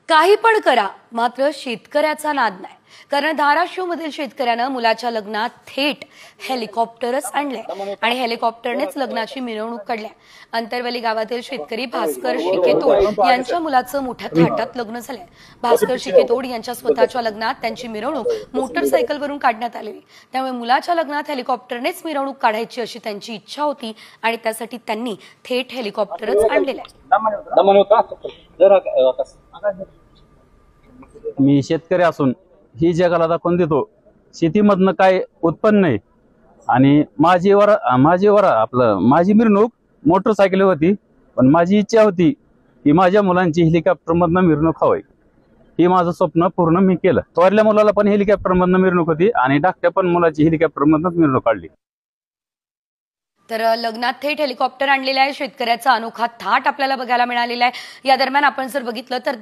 काही पण करा, मात्र शेतकऱ्याचा नाद नाही. कारण धाराशिवमधील शेतकऱ्यानं मुलाच्या लग्नात थेट हेलिकॉप्टरच आणले आणि हेलिकॉप्टरनेच लग्नाची मिरवणूक काढली. अंतरवली गावातील शेतकरी भास्कर शिकेतोड यांच्या मुलाचं मोठ्या थाटात लग्न झालंय. भास्कर शिकेतोड यांच्या स्वतःच्या लग्नात त्यांची मिरवणूक मोटरसायकलवरून काढण्यात आलेली. त्यामुळे मुलाच्या लग्नात हेलिकॉप्टरनेच मिरवणूक काढायची अशी त्यांची इच्छा होती आणि त्यासाठी त्यांनी थेट हेलिकॉप्टरच आणलेलं आहे. मी शेतकरी असून ही जगाला दाखवून देतो शेतीमधनं काय उत्पन्न नाही आणि माझी मिरवणूक मोटरसायकल होती, पण माझी इच्छा होती की माझ्या मुलांची हेलिकॉप्टरमधनं मिरवणूक हवी. ही माझं स्वप्न पूर्ण मी केलं. थोरल्या मुलाला पण हेलिकॉप्टरमधनं मिरवणूक होती आणि धाकट्या पण मुलाची हेलिकॉप्टरमधनंच मिरवणूक काढली. तर लग्नात थेट हेलिकॉप्टर आणलेला आहे. शेतकऱ्याचा अनोखा थाट आपल्याला बघायला मिळालेला आहे. या दरम्यान आपण जर बघितलं तर